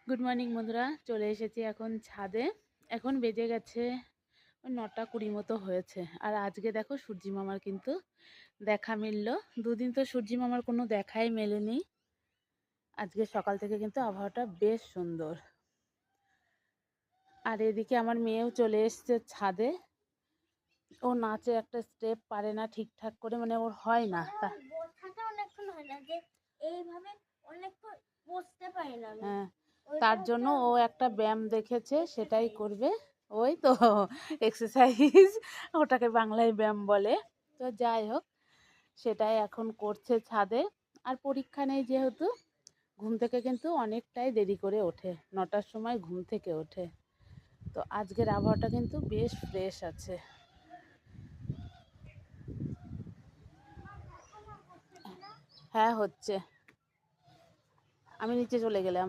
Good morning বন্ধুরা, চলে এসেছি এখন ছাদে। এখন বেজে গেছে 9:20 মতো হয়েছে। আর আজকে দেখো সূর্যি মামার কিন্তু দেখা মিললো। দুদিন তো সূর্যি মামার কোনো দেখাই মেলেনি। আজকে সকাল থেকে কিন্তু আবহাওয়াটা বেশ সুন্দর। আর এদিকে আমার মেয়েও চলে এসছে ছাদে। ও নাচে একটা স্টেপ পারে না ঠিকঠাক করে, মানে ওর হয় না। হ্যাঁ, তার জন্য ও একটা ব্যায়াম দেখেছে, সেটাই করবে। ওই তো এক্সারসাইজ, ওটাকে বাংলায় ব্যায়াম বলে। তো যাই হোক, সেটাই এখন করছে ছাদে। আর পরীক্ষা নেই যেহেতু, ঘুম থেকে কিন্তু অনেকটাই দেরি করে ওঠে, 9টার সময় ঘুম থেকে ওঠে। তো আজকের আবহাওয়াটা কিন্তু বেশ ফ্রেশ আছে। হ্যাঁ হচ্ছে, আমি নিচে চলে গেলাম।